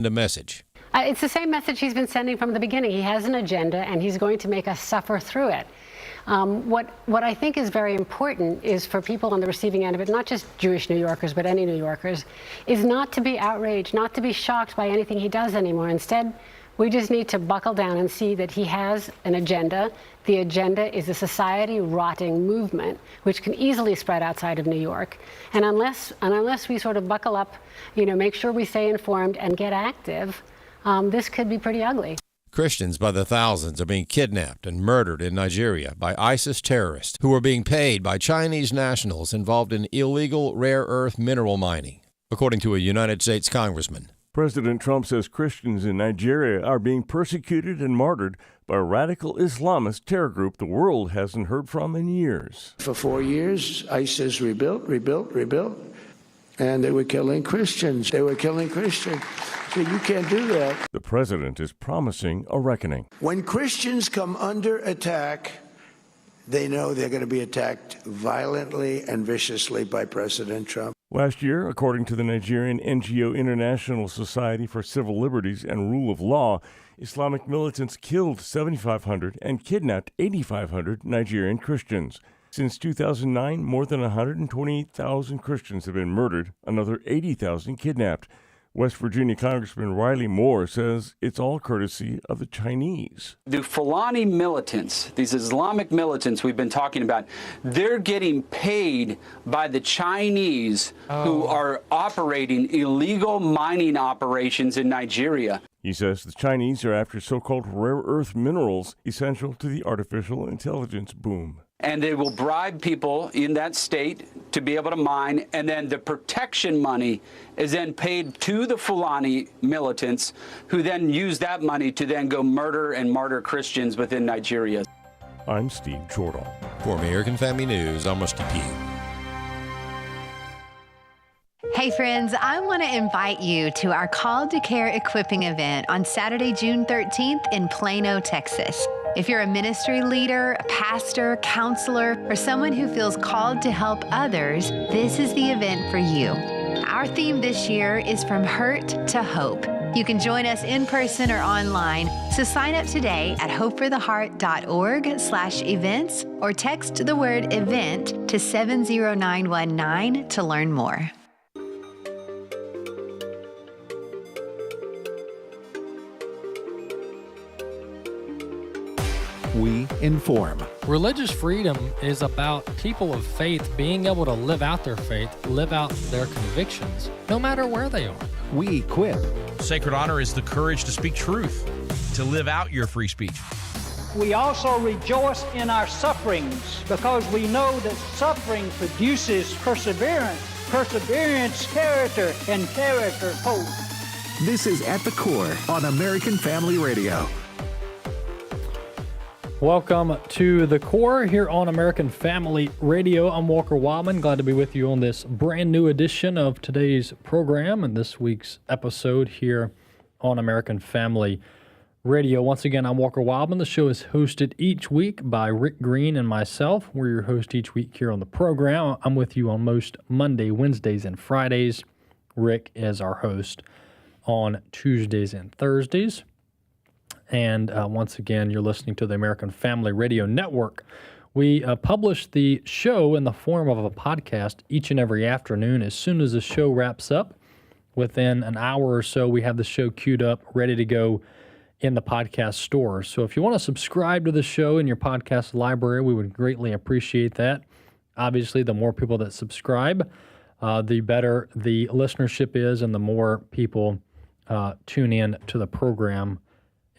The message. It's the same message he's been sending from the beginning. He has an agenda, and he's going to make us suffer through it. What I think is very important is for people on the receiving end of it, not just Jewish New Yorkers, but any New Yorkers, is not to be outraged, not to be shocked by anything he does anymore. Instead, we just need to buckle down and see that he has an agenda. The agenda is a society-rotting movement, which can easily spread outside of New York. And unless we sort of buckle up, make sure we stay informed and get active, this could be pretty ugly. Christians by the thousands are being kidnapped and murdered in Nigeria by ISIS terrorists who are being paid by Chinese nationals involved in illegal rare earth mineral mining, according to a United States congressman. President Trump says Christians in Nigeria are being persecuted and martyred by a radical Islamist terror group the world hasn't heard from in years. For 4 years, ISIS rebuilt, and they were killing Christians. So you can't do that. The president is promising a reckoning. When Christians come under attack, they know they're going to be attacked violently and viciously by President Trump. Last year, according to the Nigerian NGO International Society for Civil Liberties and Rule of Law, Islamic militants killed 7,500 and kidnapped 8,500 Nigerian Christians. Since 2009, more than 128,000 Christians have been murdered, another 80,000 kidnapped. West Virginia Congressman Riley Moore says it's all courtesy of the Chinese. The Fulani militants, these Islamic militants we've been talking about, they're getting paid by the Chinese who are operating illegal mining operations in Nigeria. He says the Chinese are after so-called rare earth minerals essential to the artificial intelligence boom. And they will bribe people in that state to be able to mine, and then the protection money is then paid to the Fulani militants, who then use that money to then go murder and martyr Christians within Nigeria. I'm Steve Jordan. For American Family News, I'm Rusty Pugh. Hey friends, I want to invite you to our Call to Care Equipping event on Saturday, June 13th in Plano, Texas. If you're a ministry leader, a pastor, counselor, or someone who feels called to help others, this is the event for you. Our theme this year is From Hurt to Hope. You can join us in person or online, so sign up today at hopefortheheart.org/events or text the word event to 70919 to learn more. We inform. Religious freedom is about people of faith being able to live out their faith, live out their convictions, no matter where they are. We equip. Sacred honor is the courage to speak truth, to live out your free speech. We also rejoice in our sufferings because we know that suffering produces perseverance, perseverance, character, and character, hope. This is At the Core on American Family Radio. Welcome to The Core here on American Family Radio. I'm Walker Wildmon. Glad to be with you on this brand new edition of today's program and this week's episode here on American Family Radio. Once again, I'm Walker Wildmon. The show is hosted each week by Rick Green and myself. We're your host each week here on the program. I'm with you on most Monday, Wednesdays, and Fridays. Rick is our host on Tuesdays and Thursdays. And once again, you're listening to the American Family Radio Network. We publish the show in the form of a podcast each and every afternoon. As soon as the show wraps up, within an hour or so, we have the show queued up, ready to go in the podcast store. So if you want to subscribe to the show in your podcast library, we would greatly appreciate that. Obviously, the more people that subscribe, the better the listenership is and the more people tune in to the program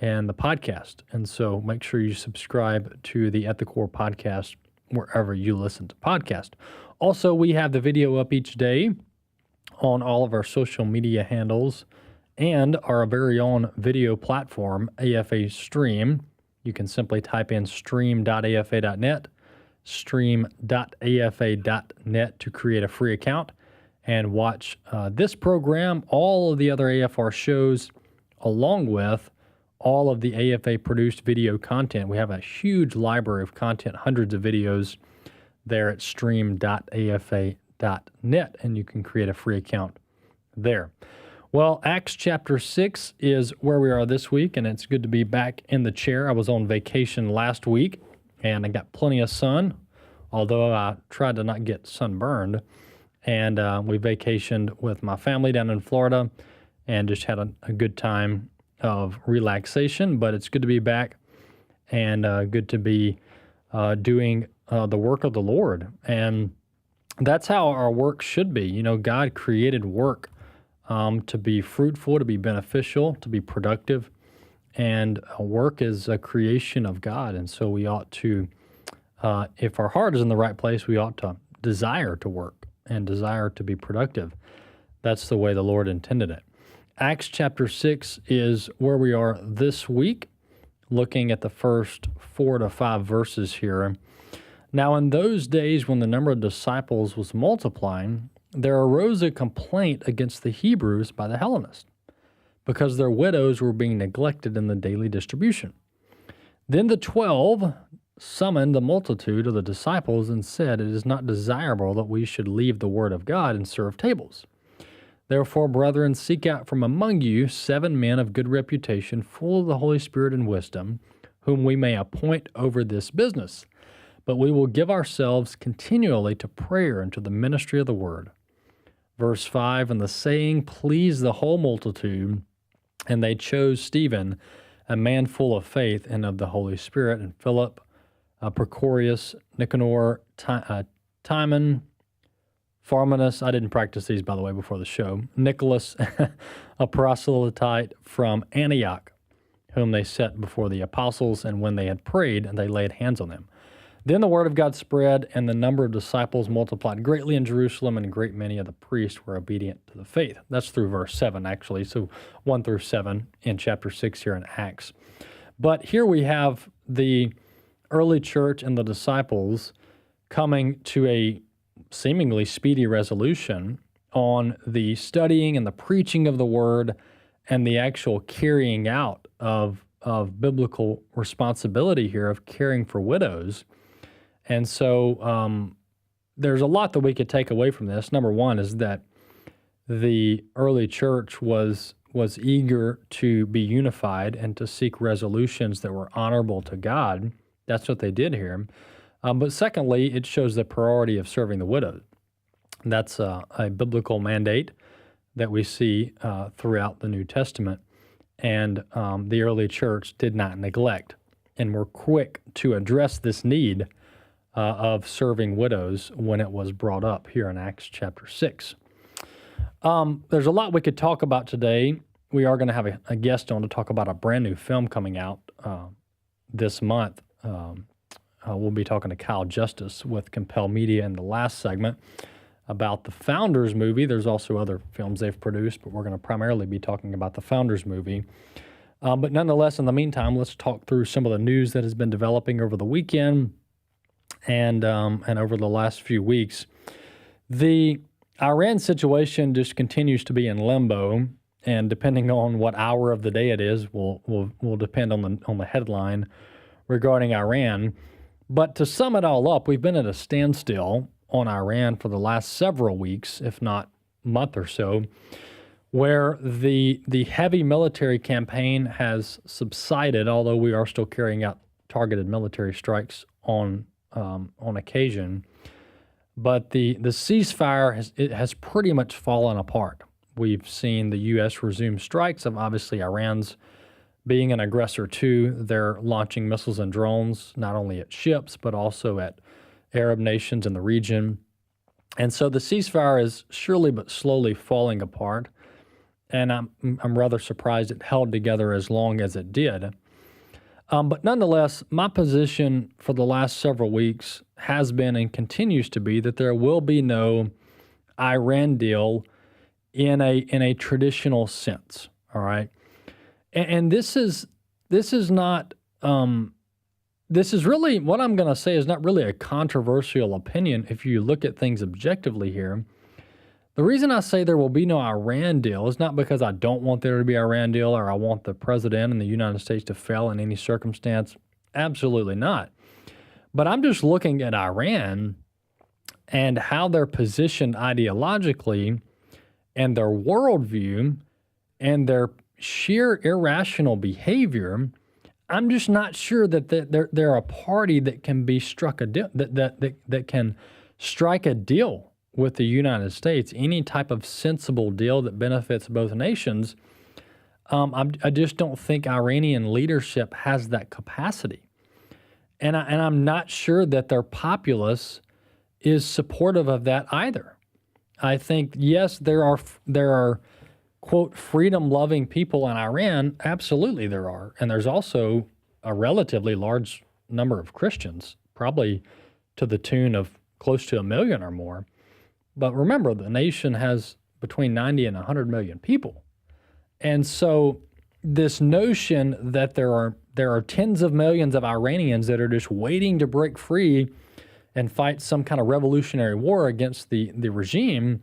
and the podcast. And so make sure you subscribe to the At the Core podcast wherever you listen to podcasts. Also, we have the video up each day on all of our social media handles and our very own video platform, AFA Stream. You can simply type in stream.afa.net, stream.afa.net to create a free account and watch this program, all of the other AFR shows, along with all of the AFA-produced video content. We have a huge library of content, hundreds of videos there at stream.afa.net, and you can create a free account there. Well, Acts chapter 6 is where we are this week, and it's good to be back in the chair. I was on vacation last week, and I got plenty of sun, although I tried to not get sunburned. And we vacationed with my family down in Florida and just had a good time of relaxation. But it's good to be back and good to be doing the work of the Lord. And that's how our work should be. You know, God created work to be fruitful, to be beneficial, to be productive. And work is a creation of God. And so we ought to, if our heart is in the right place, we ought to desire to work and desire to be productive. That's the way the Lord intended it. Acts chapter 6 is where we are this week, looking at the first 4 to 5 verses here. Now, in those days when the number of disciples was multiplying, there arose a complaint against the Hebrews by the Hellenists, because their widows were being neglected in the daily distribution. Then the 12 summoned the multitude of the disciples and said, "It is not desirable that we should leave the word of God and serve tables. Therefore, brethren, seek out from among you 7 men of good reputation, full of the Holy Spirit and wisdom, whom we may appoint over this business. But we will give ourselves continually to prayer and to the ministry of the word." Verse 5, and the saying pleased the whole multitude, and they chose Stephen, a man full of faith and of the Holy Spirit, and Philip, Procorius, Nicanor, Timon, Pharmenus, I didn't practice these, by the way, before the show, Nicholas, a proselyte from Antioch, whom they set before the apostles, and when they had prayed, they laid hands on them. Then the word of God spread, and the number of disciples multiplied greatly in Jerusalem, and a great many of the priests were obedient to the faith. That's through verse 7, actually, so 1 through 7 in chapter 6 here in Acts. But here we have the early church and the disciples coming to a seemingly speedy resolution on the studying and the preaching of the word and the actual carrying out of biblical responsibility here of caring for widows. And so there's a lot that we could take away from this. Number one is that the early church was eager to be unified and to seek resolutions that were honorable to God. That's what they did here. But secondly, it shows the priority of serving the widow. That's a biblical mandate that we see throughout the New Testament. And the early church did not neglect and were quick to address this need of serving widows when it was brought up here in Acts chapter 6. There's a lot we could talk about today. We are going to have a guest on to talk about a brand new film coming out this month. We'll be talking to Kyle Justice with Compel Media in the last segment about the Founders movie. There's also other films they've produced, but we're going to primarily be talking about the Founders movie. But nonetheless, in the meantime, let's talk through some of the news that has been developing over the weekend and over the last few weeks. The Iran situation just continues to be in limbo, and depending on what hour of the day it is, will depend on the headline regarding Iran. But to sum it all up, we've been at a standstill on Iran for the last several weeks, if not month or so, where the heavy military campaign has subsided, although we are still carrying out targeted military strikes on occasion. But the ceasefire has pretty much fallen apart. We've seen the U.S. resume strikes of obviously Iran's being an aggressor too. They're launching missiles and drones, not only at ships, but also at Arab nations in the region. And so the ceasefire is surely but slowly falling apart. And I'm rather surprised it held together as long as it did. But nonetheless, my position for the last several weeks has been and continues to be that there will be no Iran deal in a traditional sense. All right, and this is not this is really what I'm going to say is not really a controversial opinion if you look at things objectively here. The reason I say there will be no Iran deal is not because I don't want there to be an Iran deal or I want the president and the United States to fail in any circumstance. Absolutely not. But I'm just looking at Iran and how they're positioned ideologically and their worldview and their sheer irrational behavior, I'm just not sure that they're a party that can be struck a deal, that can strike a deal with the United States, any type of sensible deal that benefits both nations. I just don't think Iranian leadership has that capacity. And I'm not sure that their populace is supportive of that either. I think, yes, there are quote, freedom-loving people in Iran. Absolutely there are. And there's also a relatively large number of Christians, probably to the tune of close to 1 million or more. But remember, the nation has between 90 and 100 million people. And so this notion that there are tens of millions of Iranians that are just waiting to break free and fight some kind of revolutionary war against the regime,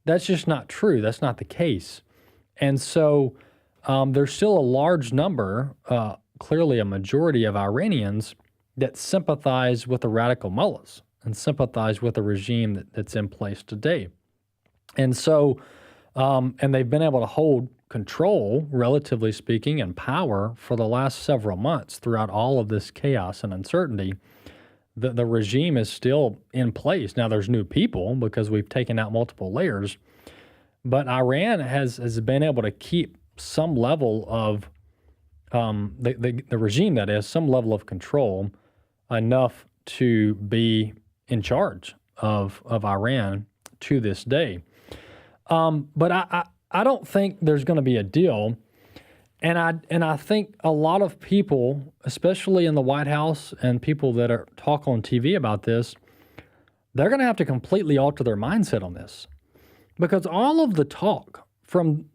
that's just not true. That's not the case. And so there's still a large number, clearly a majority of Iranians that sympathize with the radical mullahs and sympathize with the regime that's in place today. And so, and they've been able to hold control, relatively speaking, and power for the last several months throughout all of this chaos and uncertainty. The regime is still in place. Now, there's new people because we've taken out multiple layers, but Iran has been able to keep some level of, the regime that is, some level of control enough to be in charge of Iran to this day. But I don't think there's going to be a deal. And I think a lot of people, especially in the White House and people that talk on TV about this, they're going to have to completely alter their mindset on this. Because all of the talk from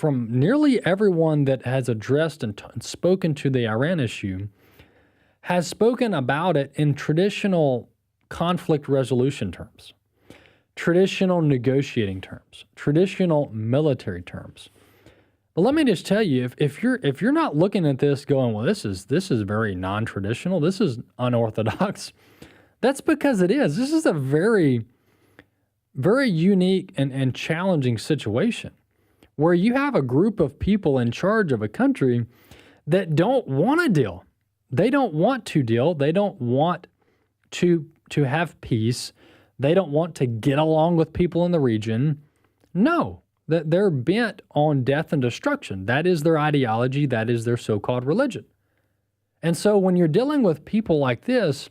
nearly everyone that has addressed and spoken to the Iran issue has spoken about it in traditional conflict resolution terms, traditional negotiating terms, traditional military terms. But let me just tell you, if you're not looking at this going, well, this is very non-traditional, this is unorthodox, that's because it is. This is a very, very unique and challenging situation where you have a group of people in charge of a country that don't want to deal. They don't want to deal. They don't want to have peace. They don't want to get along with people in the region. No, that they're bent on death and destruction. That is their ideology. That is their so-called religion. And so when you're dealing with people like this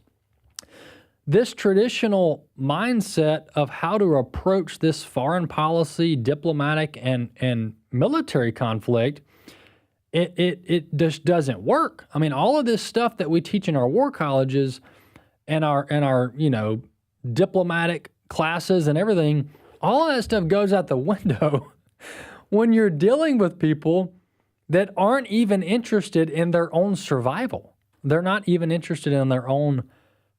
traditional mindset of how to approach this foreign policy, diplomatic, and military conflict, it just doesn't work. I mean, all of this stuff that we teach in our war colleges and our diplomatic classes and everything, all of that stuff goes out the window when you're dealing with people that aren't even interested in their own survival. They're not even interested in their own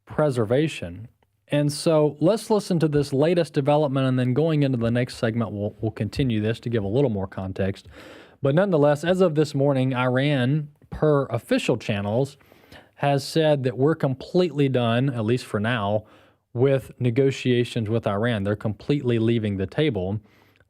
preservation. And so let's listen to this latest development, and then going into the next segment, we'll continue this to give a little more context. But nonetheless, as of this morning, Iran, per official channels, has said that we're completely done, at least for now, with negotiations with Iran. They're completely leaving the table.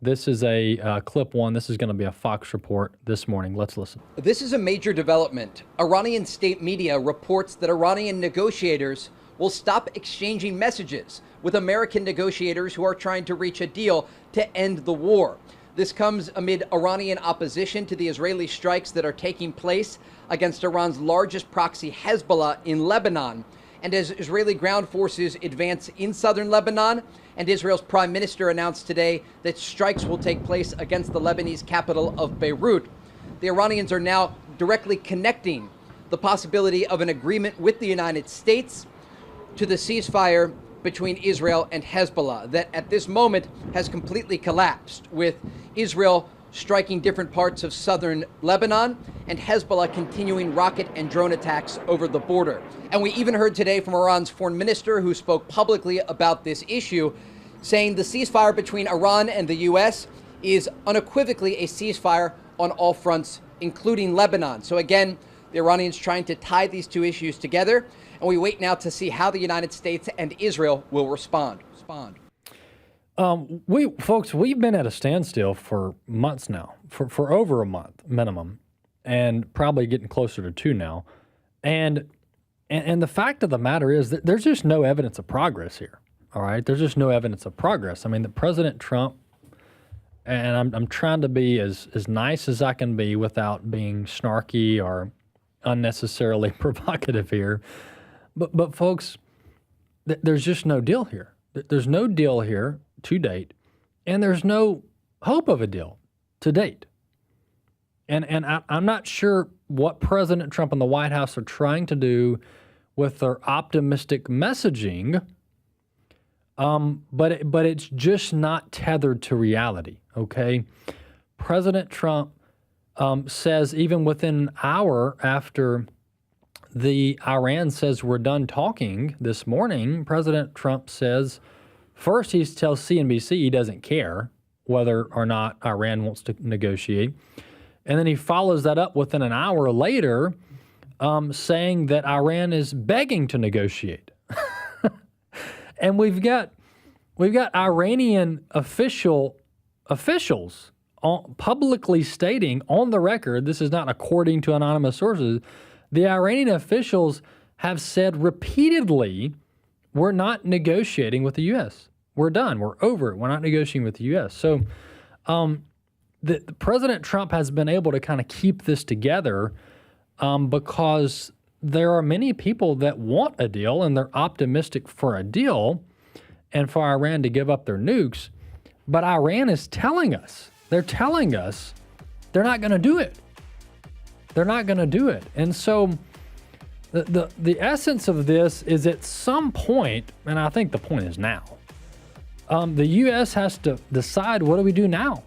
This is a clip one. This is going to be a Fox report this morning. Let's listen. This is a major development. Iranian state media reports that Iranian negotiators will stop exchanging messages with American negotiators who are trying to reach a deal to end the war. This comes amid Iranian opposition to the Israeli strikes that are taking place against Iran's largest proxy, Hezbollah, in Lebanon. And as Israeli ground forces advance in southern Lebanon, and Israel's prime minister announced today that strikes will take place against the Lebanese capital of Beirut, the Iranians are now directly connecting the possibility of an agreement with the United States to the ceasefire between Israel and Hezbollah that at this moment has completely collapsed, with Israel striking different parts of southern Lebanon and Hezbollah continuing rocket and drone attacks over the border. And we even heard today from Iran's foreign minister, who spoke publicly about this issue, saying the ceasefire between Iran and the U.S. is unequivocally a ceasefire on all fronts, including Lebanon. So again, the Iranians trying to tie these two issues together, and we wait now to see how the United States and Israel will respond. We've been at a standstill for months now, for over a month minimum, and probably getting closer to 2 now. And the fact of the matter is that there's just no evidence of progress here. All right, there's just no evidence of progress. I mean, the President Trump, and I'm trying to be as nice as I can be without being snarky or unnecessarily provocative here, but folks, there's just no deal here. There's no deal here to date, and there's no hope of a deal to date. And I'm not sure what President Trump and the White House are trying to do with their optimistic messaging, but it's just not tethered to reality, okay? President Trump says even within an hour after Iran says we're done talking this morning, President Trump says, first he tells CNBC he doesn't care whether or not Iran wants to negotiate. And then he follows that up within an hour later saying that Iran is begging to negotiate. And we've got Iranian officials publicly stating on the record, this is not according to anonymous sources, the Iranian officials have said repeatedly, we're not negotiating with the U.S. We're done. We're over it. We're not negotiating with the U.S. So the President Trump has been able to kind of keep this together because there are many people that want a deal and they're optimistic for a deal and for Iran to give up their nukes. But Iran is telling us, they're not going to do it. They're not going to do it. And so the essence of this is at some point, and I think the point is now, the U.S. has to decide, what do we do now?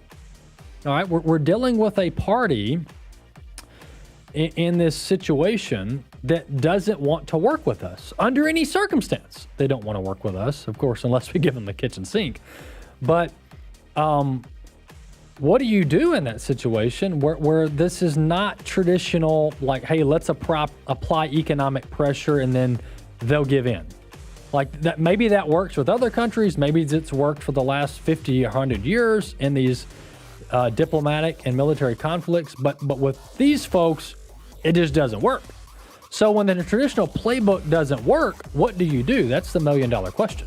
All right, we're dealing with a party in this situation that doesn't want to work with us under any circumstance. They don't want to work with us, of course, unless we give them the kitchen sink. But what do you do in that situation where this is not traditional, like, hey, let's apply economic pressure and then they'll give in? Like that, maybe that works with other countries. Maybe it's worked for the last 50 or 100 years in these diplomatic and military conflicts. But with these folks, it just doesn't work. So when the traditional playbook doesn't work, what do you do? That's the $1 million question.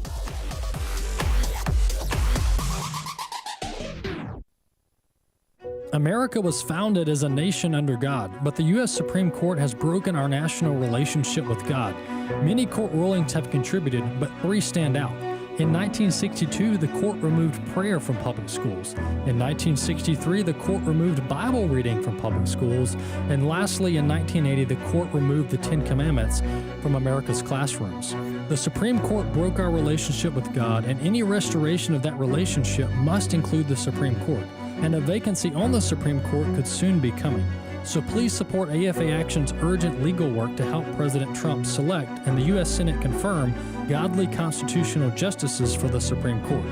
America was founded as a nation under God, but the U.S. Supreme Court has broken our national relationship with God. Many court rulings have contributed, but 3 stand out. In 1962, the court removed prayer from public schools. In 1963, the court removed Bible reading from public schools. And lastly, in 1980, the court removed the 10 Commandments from America's classrooms. The Supreme Court broke our relationship with God, and any restoration of that relationship must include the Supreme Court. And a vacancy on the Supreme Court could soon be coming. So please support AFA Action's urgent legal work to help President Trump select and the U.S. Senate confirm godly constitutional justices for the Supreme Court.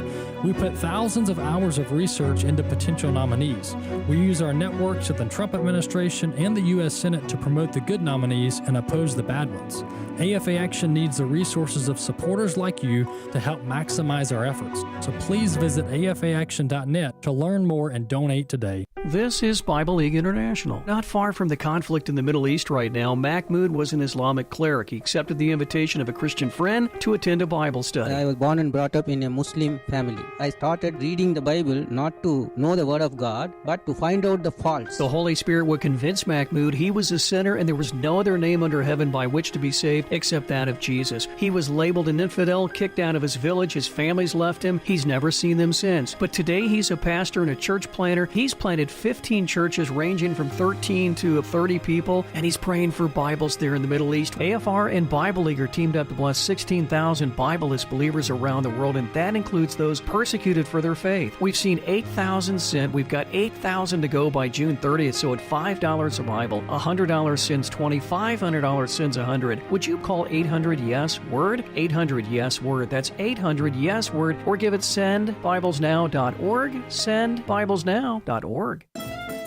We put thousands of hours of research into potential nominees. We use our networks at the Trump administration and the U.S. Senate to promote the good nominees and oppose the bad ones. AFA Action needs the resources of supporters like you to help maximize our efforts. So please visit afaaction.net to learn more and donate today. This is Bible League International. Not far from the conflict in the Middle East right now, Mahmoud was an Islamic cleric. He accepted the invitation of a Christian friend to attend a Bible study. I was born and brought up in a Muslim family. I started reading the Bible not to know the Word of God, but to find out the faults. The Holy Spirit would convince Mahmoud he was a sinner and there was no other name under heaven by which to be saved except that of Jesus. He was labeled an infidel, kicked out of his village, his family's left him. He's never seen them since. But today he's a pastor and a church planter. He's planted 15 churches ranging from 13 to 30 people, and he's praying for Bibles there in the Middle East. AFR and Bible League are teamed up to bless 16,000 Bibleless believers around the world, and that includes those persecuted for their faith. We've seen 8,000 sent. We've got 8,000 to go by June 30th, so at $5 a Bible, $100 sends 20, $500 sends 100. Would you call 800-YES-WORD? 800-YES-WORD. That's 800-YES-WORD, or give it sendbiblesnow.org, sendbiblesnow.org.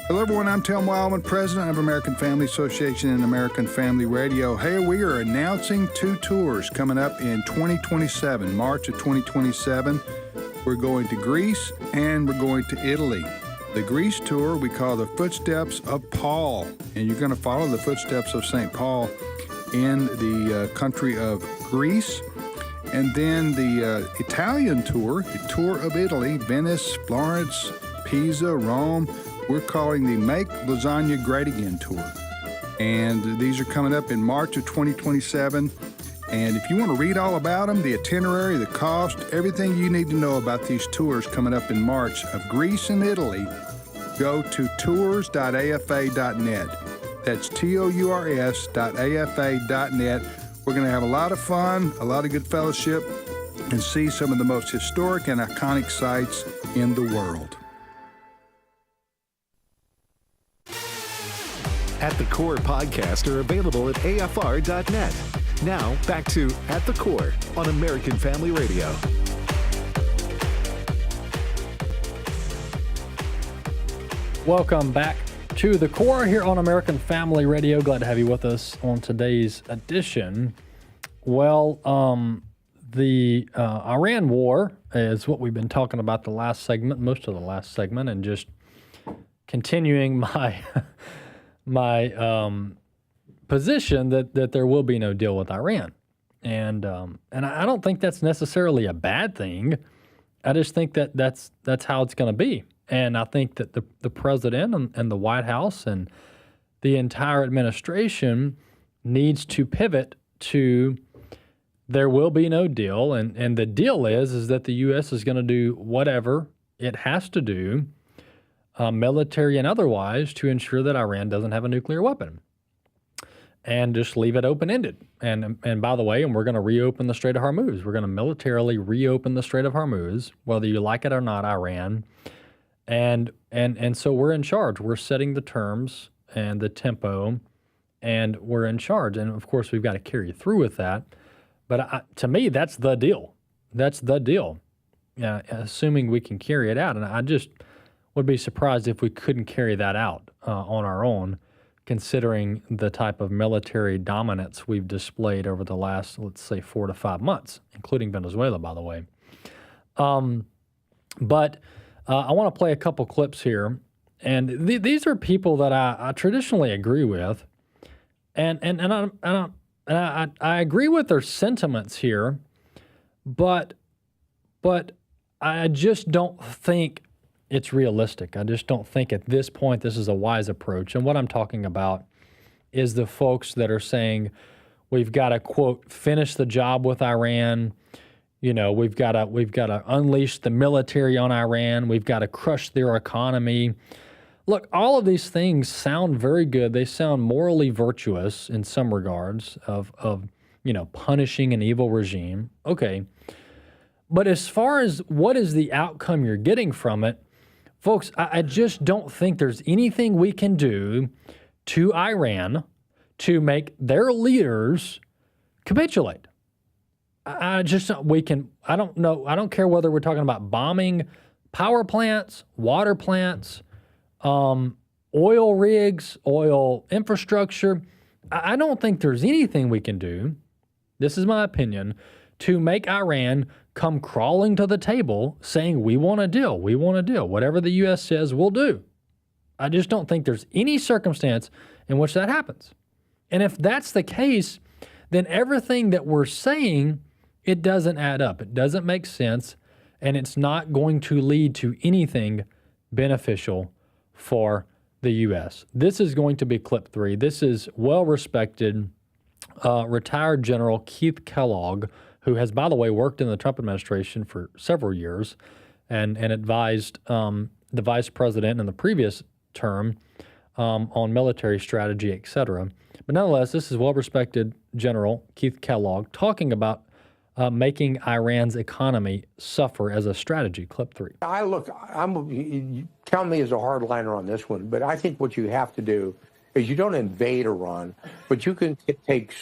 Hello, everyone. I'm Tim Wildmon, president of American Family Association and American Family Radio. Hey, we are announcing 2 tours coming up in 2027, March of 2027. We're we're going to Greece, and we're going to Italy. The Greece tour we call the Footsteps of Paul, and you're going to follow the footsteps of St. Paul in the country of Greece. And then the Italian tour, the Tour of Italy, Venice, Florence, Pisa, Rome, we're calling the Make Lasagna Great Again tour. And these are coming up in March of 2027. And if you want to read all about them, the itinerary, the cost, everything you need to know about these tours coming up in March of Greece and Italy, go to tours.afa.net. That's tours.afa.net. We're going to have a lot of fun, a lot of good fellowship, and see some of the most historic and iconic sites in the world. At the Core podcasts are available at afr.net. Now, back to At the Core on American Family Radio. Welcome back to The Core here on American Family Radio. Glad to have you with us on today's edition. Well, the Iran war is what we've been talking about the last segment, most of the last segment, and just continuing my position that there will be no deal with Iran. And I don't think that's necessarily a bad thing. I just think that's how it's going to be. And I think that the president and the White House and the entire administration needs to pivot to there will be no deal. And the deal is that the U.S. is going to do whatever it has to do, military and otherwise, to ensure that Iran doesn't have a nuclear weapon. And just leave it open-ended. And by the way, we're going to reopen the Strait of Hormuz. We're going to militarily reopen the Strait of Hormuz, whether you like it or not, Iran. And so we're in charge. We're setting the terms and the tempo, and we're in charge. And of course, we've got to carry through with that. But to me, that's the deal. That's the deal. Assuming we can carry it out. And I just would be surprised if we couldn't carry that out on our own, considering the type of military dominance we've displayed over the last, let's say, 4 to 5 months, including Venezuela, by the way. But I want to play a couple clips here, and these are people that I traditionally agree with, and I agree with their sentiments here, but I just don't think it's realistic. I just don't think at this point this is a wise approach. And what I'm talking about is the folks that are saying we've got to, quote, finish the job with Iran. You know, we've got to unleash the military on Iran. We've got to crush their economy. Look, all of these things sound very good. They sound morally virtuous in some regards of punishing an evil regime. Okay. But as far as what is the outcome you're getting from it, folks, I just don't think there's anything we can do to Iran to make their leaders capitulate. I don't know. I don't care whether we're talking about bombing power plants, water plants, oil rigs, oil infrastructure. I don't think there's anything we can do, this is my opinion, to make Iran come crawling to the table saying, we want a deal, whatever the U.S. says, we'll do. I just don't think there's any circumstance in which that happens. And if that's the case, then everything that we're saying, it doesn't add up. It doesn't make sense, and it's not going to lead to anything beneficial for the U.S. This is going to be clip 3. This is well-respected retired General Keith Kellogg, who has, by the way, worked in the Trump administration for several years and advised the vice president in the previous term on military strategy, et cetera. But nonetheless, this is well-respected General Keith Kellogg talking about making Iran's economy suffer as a strategy. Clip 3. You count me as a hardliner on this one, but I think what you have to do is you don't invade Iran, but you can take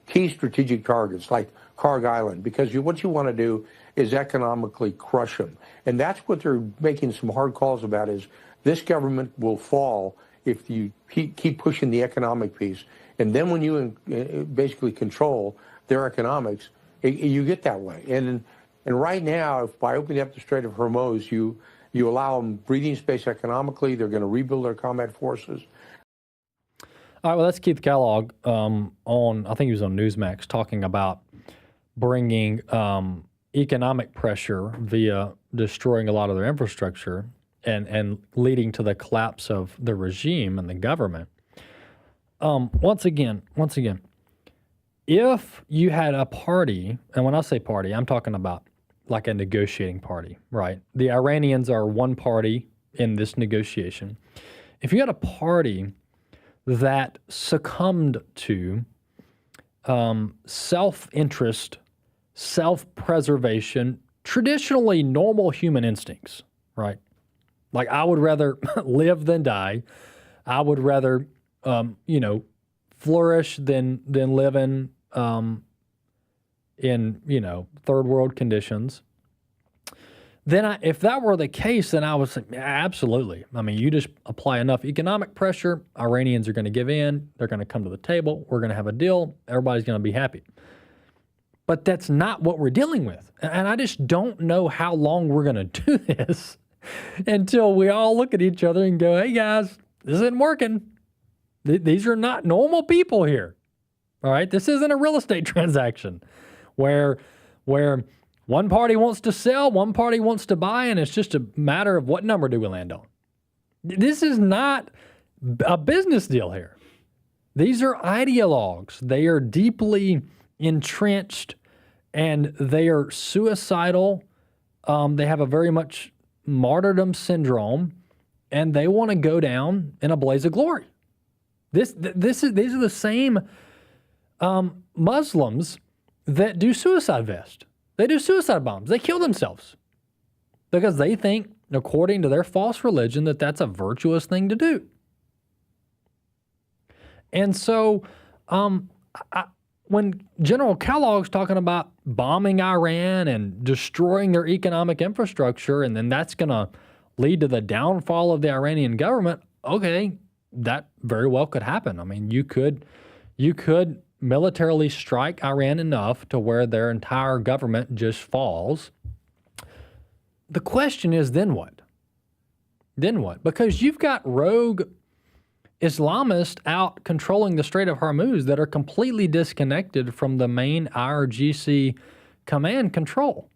key strategic targets like Karg Island, because what you want to do is economically crush them. And that's what they're making some hard calls about, is this government will fall if you keep pushing the economic piece. And then when you basically control their economics, you get that way. And And right now, if by opening up the Strait of Hormuz, you allow them breathing space economically, they're going to rebuild their combat forces. All right, well, that's Keith Kellogg on, I think he was on Newsmax, talking about bringing economic pressure via destroying a lot of their infrastructure and leading to the collapse of the regime and the government. Once again, if you had a party, and when I say party, I'm talking about like a negotiating party, right? The Iranians are one party in this negotiation. If you had a party that succumbed to self-interest, self-preservation, traditionally normal human instincts, right? Like, I would rather live than die. I would rather, flourish than live in third world conditions. Then if that were the case, then I would say, absolutely. I mean, you just apply enough economic pressure, Iranians are going to give in, they're going to come to the table, we're going to have a deal, everybody's going to be happy. But that's not what we're dealing with. And I just don't know how long we're going to do this until we all look at each other and go, hey guys, this isn't working. These are not normal people here. All right, this isn't a real estate transaction where one party wants to sell, one party wants to buy, and it's just a matter of what number do we land on. This is not a business deal here. These are ideologues. They are deeply entrenched, and they are suicidal. They have a very much martyrdom syndrome, and they want to go down in a blaze of glory. These are the same Muslims that do suicide vests. They do suicide bombs. They kill themselves because they think, according to their false religion, that that's a virtuous thing to do. And so when General Kellogg's talking about bombing Iran and destroying their economic infrastructure, and then that's going to lead to the downfall of the Iranian government, okay, that very well could happen. I mean, you could militarily strike Iran enough to where their entire government just falls. The question is, then what? Then what? Because you've got rogue Islamists out controlling the Strait of Hormuz that are completely disconnected from the main IRGC command control.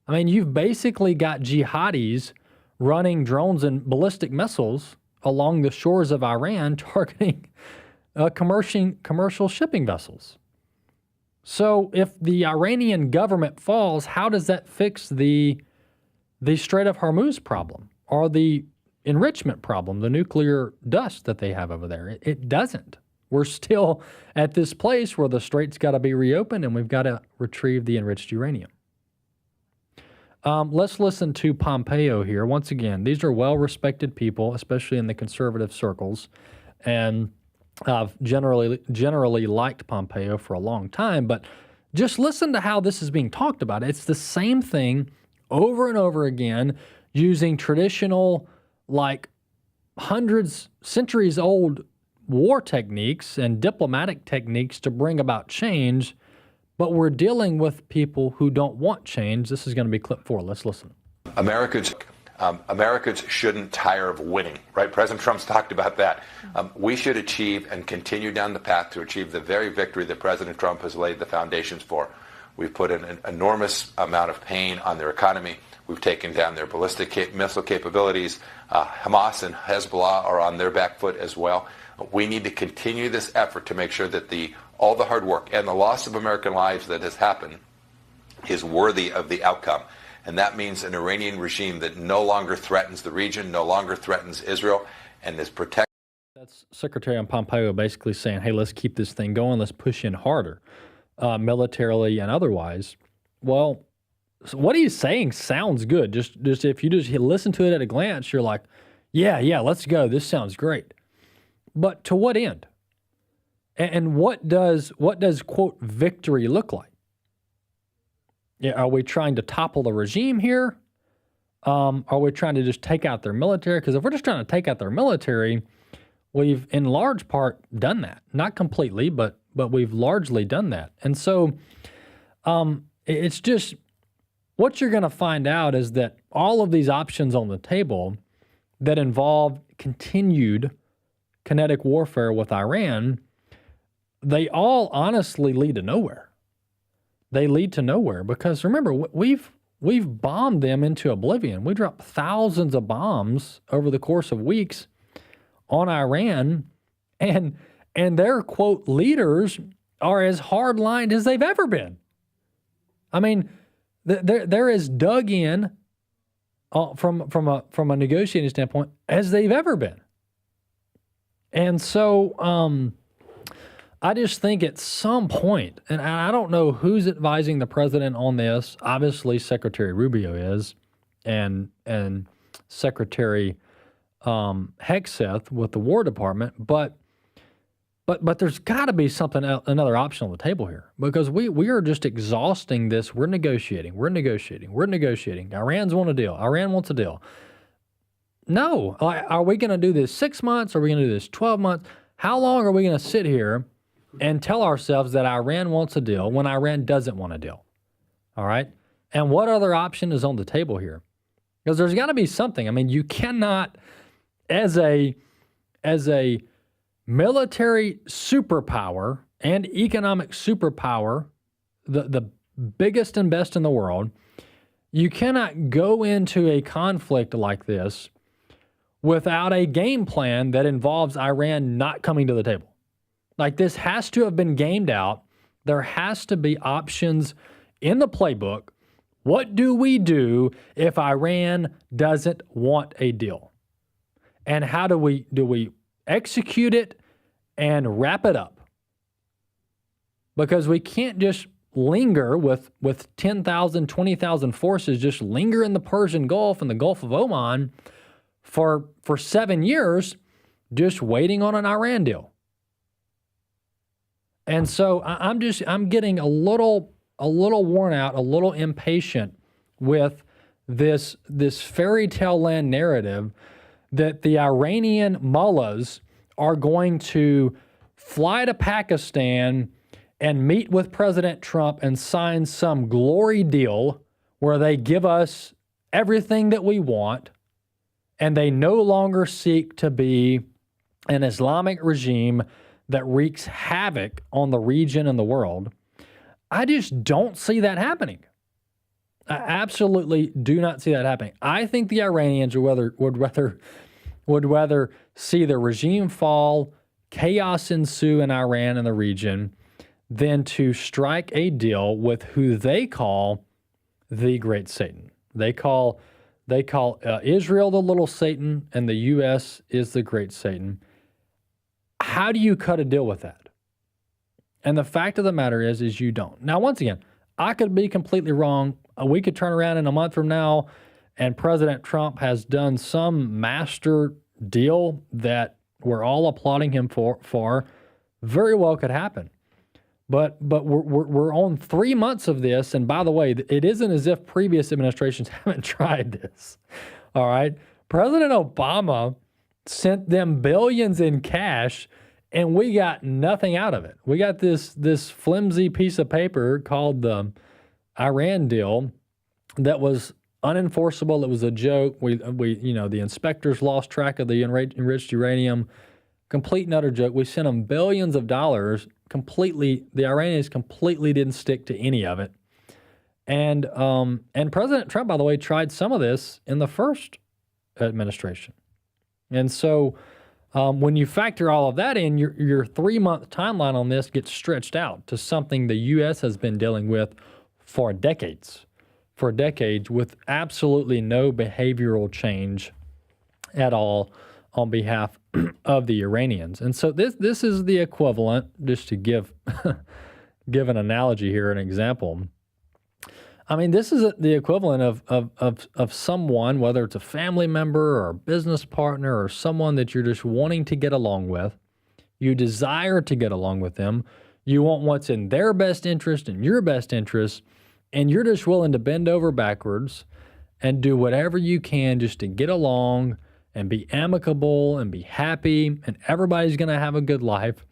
I mean, you've basically got jihadis running drones and ballistic missiles along the shores of Iran targeting commercial shipping vessels. So if the Iranian government falls, how does that fix the Strait of Hormuz problem or the enrichment problem, the nuclear dust that they have over there? It doesn't. We're still at this place where the strait's got to be reopened and we've got to retrieve the enriched uranium. Let's listen to Pompeo here. Once again, these are well-respected people, especially in the conservative circles, and I've generally liked Pompeo for a long time, but just listen to how this is being talked about. It's the same thing over and over again, using traditional, like centuries old war techniques and diplomatic techniques to bring about change, but we're dealing with people who don't want change. This is going to be clip 4. Let's listen. Americans shouldn't tire of winning, right? President Trump's talked about that. We should achieve and continue down the path to achieve the very victory that President Trump has laid the foundations for. We've put an enormous amount of pain on their economy. We've taken down their ballistic missile capabilities. Hamas and Hezbollah are on their back foot as well. We need to continue this effort to make sure that all the hard work and the loss of American lives that has happened is worthy of the outcome. And that means an Iranian regime that no longer threatens the region, no longer threatens Israel, and is protected. That's Secretary Pompeo basically saying, hey, let's keep this thing going. Let's push in harder, militarily and otherwise. Well, so what he's saying sounds good. Just if you just listen to it at a glance, you're like, yeah, let's go. This sounds great. But to what end? And what does quote victory look like? Yeah, are we trying to topple the regime here? Are we trying to just take out their military? Because if we're just trying to take out their military, we've in large part done that. Not completely, but we've largely done that. And so it's just what you're going to find out is that all of these options on the table that involve continued kinetic warfare with Iran, they all honestly lead to nowhere. They lead to nowhere because remember, we've bombed them into oblivion. We dropped thousands of bombs over the course of weeks on Iran, and their, quote, leaders are as hard-lined as they've ever been. I mean, they're as dug in from a negotiating standpoint as they've ever been. And so I just think at some point, and I don't know who's advising the president on this. Obviously, Secretary Rubio is, and Secretary Hegseth with the War Department, but there's got to be something else, another option on the table here, because we are just exhausting this. We're negotiating. Iran's want a deal. Iran wants a deal. No, are we going to do this 6 months? Are we going to do this 12 months? How long are we going to sit here and tell ourselves that Iran wants a deal when Iran doesn't want a deal? All right, and what other option is on the table here? Because there's got to be something. I mean, you cannot, as a military superpower and economic superpower, the biggest and best in the world, you cannot go into a conflict like this without a game plan that involves Iran not coming to the table. Like, this has to have been gamed out. There has to be options in the playbook. What do we do if Iran doesn't want a deal? And how do we execute it and wrap it up? Because we can't just linger with 10,000, 20,000 forces, just linger in the Persian Gulf and the Gulf of Oman for 7 years, just waiting on an Iran deal. And so I'm getting a little worn out, a little impatient with this fairy tale land narrative that the Iranian mullahs are going to fly to Pakistan and meet with President Trump and sign some glory deal where they give us everything that we want, and they no longer seek to be an Islamic regime that wreaks havoc on the region and the world. I just don't see that happening. I absolutely do not see that happening. I think the Iranians would rather see the regime fall, chaos ensue in Iran and the region, than to strike a deal with who they call the Great Satan. They call Israel the little Satan, and the U.S. is the Great Satan. How do you cut a deal with that? And the fact of the matter is you don't. Now, once again, I could be completely wrong. We could turn around in a month from now and President Trump has done some master deal that we're all applauding him for. Very well could happen. But we're on 3 months of this, and by the way, it isn't as if previous administrations haven't tried this. All right, President Obama sent them billions in cash, and we got nothing out of it. We got this flimsy piece of paper called the Iran deal that was unenforceable. It was a joke. We the inspectors lost track of the enriched uranium. Complete and utter joke. We sent them billions of dollars. Completely, the Iranians completely didn't stick to any of it. And President Trump, by the way, tried some of this in the first administration. And so when you factor all of that in, your 3-month timeline on this gets stretched out to something the U.S. has been dealing with for decades. With absolutely no behavioral change at all on behalf of the Iranians. And so this is the equivalent, just to give an analogy here, an example. I mean, this is the equivalent of someone, whether it's a family member or a business partner or someone that you're just wanting to get along with. You desire to get along with them. You want what's in their best interest and your best interest, and you're just willing to bend over backwards and do whatever you can just to get along and be amicable and be happy, and everybody's going to have a good life.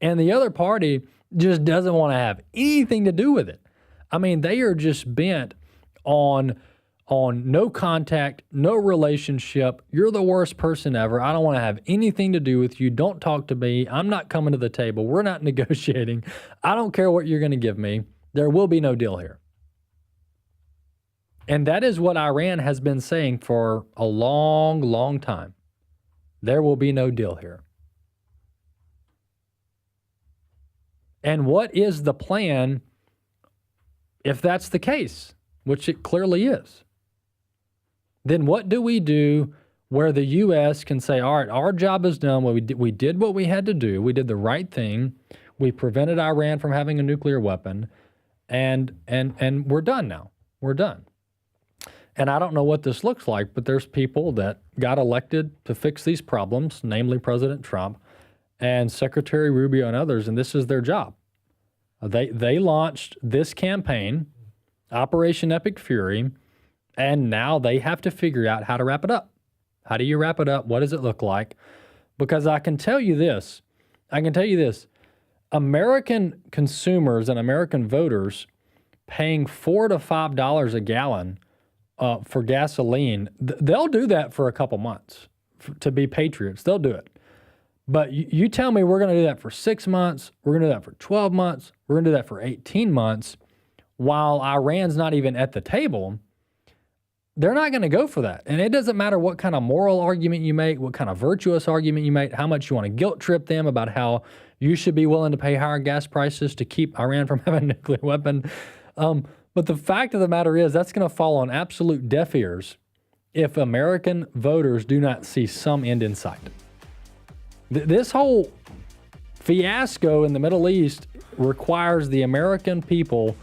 And the other party just doesn't want to have anything to do with it. I mean, they are just bent on no contact, no relationship. You're the worst person ever. I don't want to have anything to do with you. Don't talk to me. I'm not coming to the table. We're not negotiating. I don't care what you're going to give me. There will be no deal here. And that is what Iran has been saying for a long, long time. There will be no deal here. And what is the plan if that's the case, which it clearly is? Then what do we do where the U.S. can say, all right, our job is done. We did what we had to do. We did the right thing. We prevented Iran from having a nuclear weapon, and we're done now. We're done. And I don't know what this looks like, but there's people that got elected to fix these problems, namely President Trump and Secretary Rubio and others, and this is their job. They launched this campaign, Operation Epic Fury, and now they have to figure out how to wrap it up. How do you wrap it up? What does it look like? Because I can tell you this. American consumers and American voters paying $4 to $5 a gallon for gasoline, they'll do that for a couple months to be patriots. They'll do it. But you tell me we're going to do that for 6 months, we're going to do that for 12 months, we're going to do that for 18 months, while Iran's not even at the table, they're not going to go for that. And it doesn't matter what kind of moral argument you make, what kind of virtuous argument you make, how much you want to guilt trip them about how you should be willing to pay higher gas prices to keep Iran from having a nuclear weapon. But the fact of the matter is that's going to fall on absolute deaf ears if American voters do not see some end in sight. This whole fiasco in the Middle East requires the American people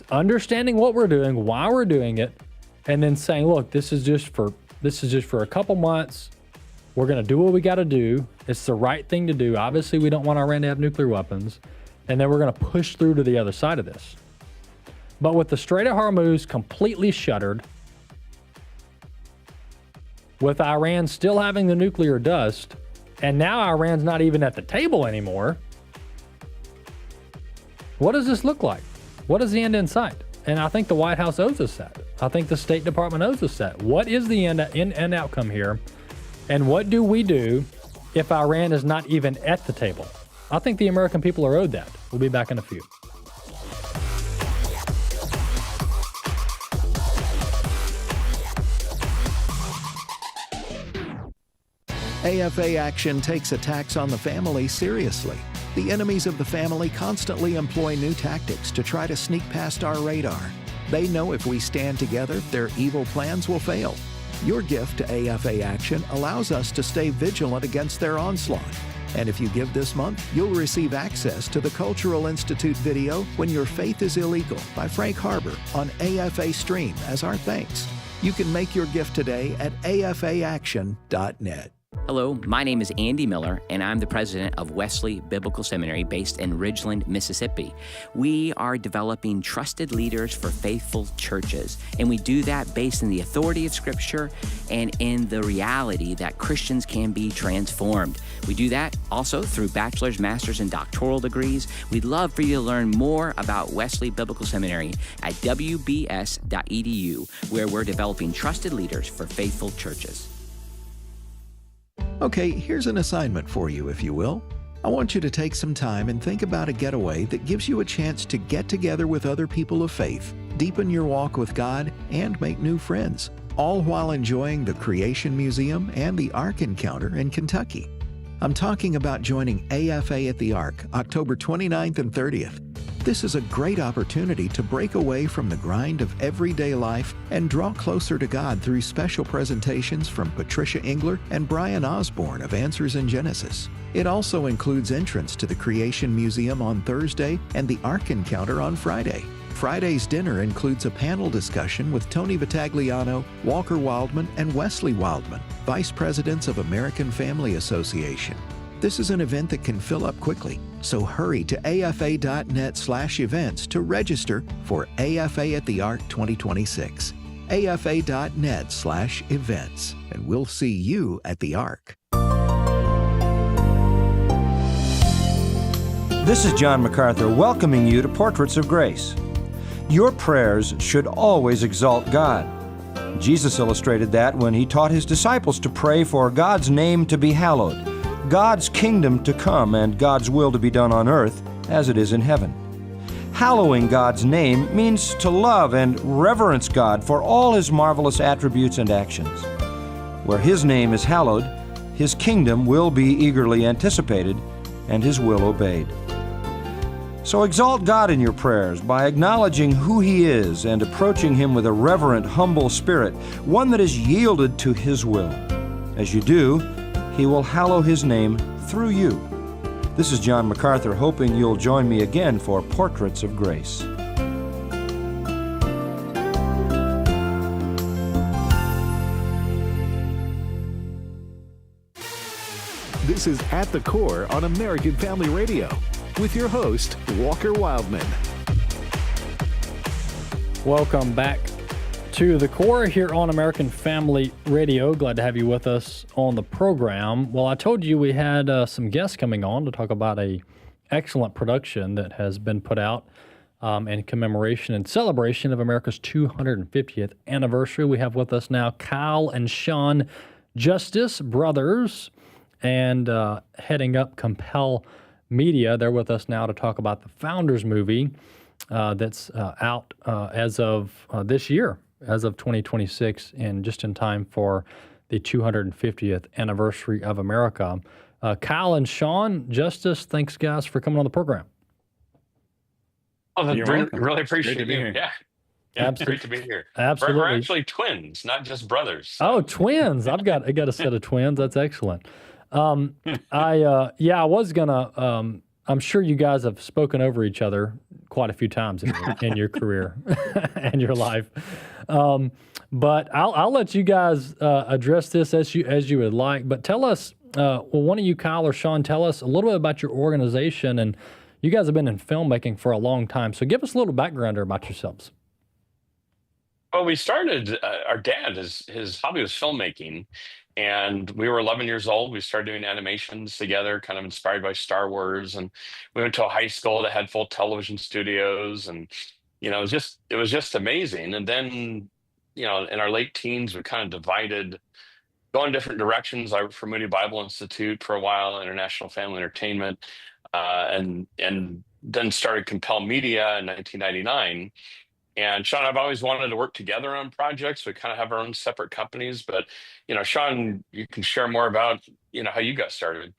understanding what we're doing, why we're doing it, and then saying, look, this is just for a couple months. We're going to do what we got to do. It's the right thing to do. Obviously, we don't want Iran to have nuclear weapons. And then we're going to push through to the other side of this. But with the Strait of Hormuz completely shuttered, with Iran still having the nuclear dust, and now Iran's not even at the table anymore, what does this look like? What is the end in sight? And I think the White House owes us that. I think the State Department owes us that. What is the end outcome here? And what do we do if Iran is not even at the table? I think the American people are owed that. We'll be back in a few. AFA Action takes attacks on the family seriously. The enemies of the family constantly employ new tactics to try to sneak past our radar. They know if we stand together, their evil plans will fail. Your gift to AFA Action allows us to stay vigilant against their onslaught. And if you give this month, you'll receive access to the Cultural Institute video, When Your Faith is Illegal, by Frank Harbor on AFA Stream as our thanks. You can make your gift today at afaaction.net. Hello, my name is Andy Miller, and I'm the president of Wesley Biblical Seminary based in Ridgeland, Mississippi. We are developing trusted leaders for faithful churches, and we do that based in the authority of Scripture and in the reality that Christians can be transformed. We do that also through bachelor's, master's, and doctoral degrees. We'd love for you to learn more about Wesley Biblical Seminary at wbs.edu, where we're developing trusted leaders for faithful churches. Okay, here's an assignment for you, if you will. I want you to take some time and think about a getaway that gives you a chance to get together with other people of faith, deepen your walk with God, and make new friends, all while enjoying the Creation Museum and the Ark Encounter in Kentucky. I'm talking about joining AFA at the Ark, October 29th and 30th. This is a great opportunity to break away from the grind of everyday life and draw closer to God through special presentations from Patricia Engler and Brian Osborne of Answers in Genesis. It also includes entrance to the Creation Museum on Thursday and the Ark Encounter on Friday. Friday's dinner includes a panel discussion with Tony Vitagliano, Walker Wildmon, and Wesley Wildmon, Vice Presidents of American Family Association. This is an event that can fill up quickly, so hurry to afa.net/events to register for AFA at the Ark 2026. afa.net/events, and we'll see you at the Ark. This is John MacArthur welcoming you to Portraits of Grace. Your prayers should always exalt God. Jesus illustrated that when he taught his disciples to pray for God's name to be hallowed, God's kingdom to come, and God's will to be done on earth as it is in heaven. Hallowing God's name means to love and reverence God for all his marvelous attributes and actions. Where his name is hallowed, his kingdom will be eagerly anticipated and his will obeyed. So exalt God in your prayers by acknowledging who he is and approaching him with a reverent, humble spirit, one that is yielded to his will. As you do, he will hallow his name through you. This is John MacArthur, hoping you'll join me again for Portraits of Grace. This is At the Core on American Family Radio with your host, Walker Wildmon. Welcome back to The Core here on American Family Radio. Glad to have you with us on the program. Well, I told you we had some guests coming on to talk about a excellent production that has been put out in commemoration and celebration of America's 250th anniversary. We have with us now Kyle and Sean Justice, brothers, and heading up Compel Media. They're with us now to talk about the Founders movie that's out as of this year, as of 2026, and just in time for the 250th anniversary of America. Kyle and Sean Justice, thanks guys for coming on the program. Oh, You're welcome. really appreciate Great to be you. here. Yeah. Absolutely. Great to be here. Absolutely. We're actually twins, not just brothers. Oh, twins! I got a set of twins. That's excellent. I was gonna. I'm sure you guys have spoken over each other quite a few times in your career and your life. But I'll let you guys address this as you would like. But tell us, one of you, Kyle or Sean, tell us a little bit about your organization. And you guys have been in filmmaking for a long time, so give us a little background about yourselves. Well, we started. Our dad, his hobby was filmmaking. And we were 11 years old. We started doing animations together, kind of inspired by Star Wars. And we went to a high school that had full television studios. And, it was just amazing. And then, in our late teens, we kind of divided, going different directions. I worked for Moody Bible Institute for a while, International Family Entertainment, and then started Compel Media in 1999. And Sean, I've always wanted to work together on projects. We kind of have our own separate companies, but Sean, you can share more about how you got started.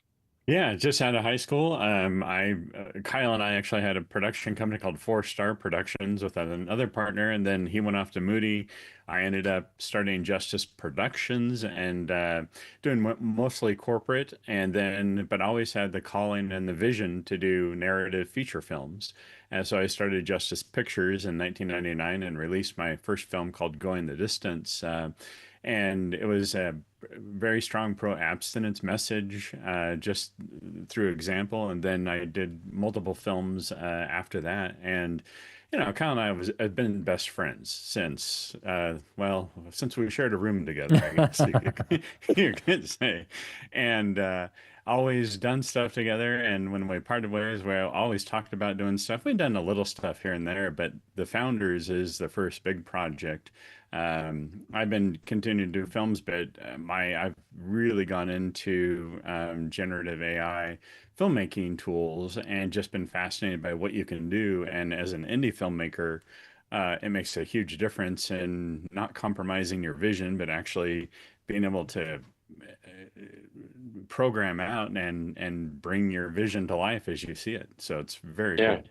Yeah, just out of high school, Kyle and I actually had a production company called 4-Star Productions with another partner, and then he went off to Moody. I ended up starting Justice Productions and doing mostly corporate, but always had the calling and the vision to do narrative feature films. And so I started Justice Pictures in 1999 and released my first film called Going the Distance. And it was a very strong pro-abstinence message, just through example. And then I did multiple films after that. And, Kyle and I have been best friends since we shared a room together, I guess you could say. And always done stuff together. And when we parted ways, we always talked about doing stuff. We've done a little stuff here and there, but The Founders is the first big project. I've been continuing to do films, but I've really gone into generative AI filmmaking tools and just been fascinated by what you can do. And as an indie filmmaker, it makes a huge difference in not compromising your vision, but actually being able to program out and bring your vision to life as you see it. So it's very cool.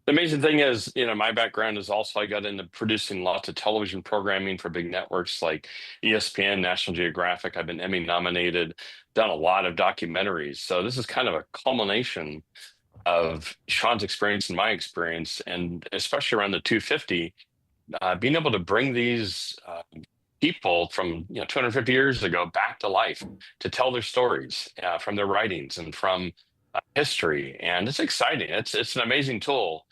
The amazing thing is, my background is also I got into producing lots of television programming for big networks like ESPN, National Geographic. I've been Emmy nominated, done a lot of documentaries. So this is kind of a culmination of Sean's experience and my experience, and especially around the 250, being able to bring these people from 250 years ago back to life to tell their stories from their writings and from history. And it's exciting. It's an amazing tool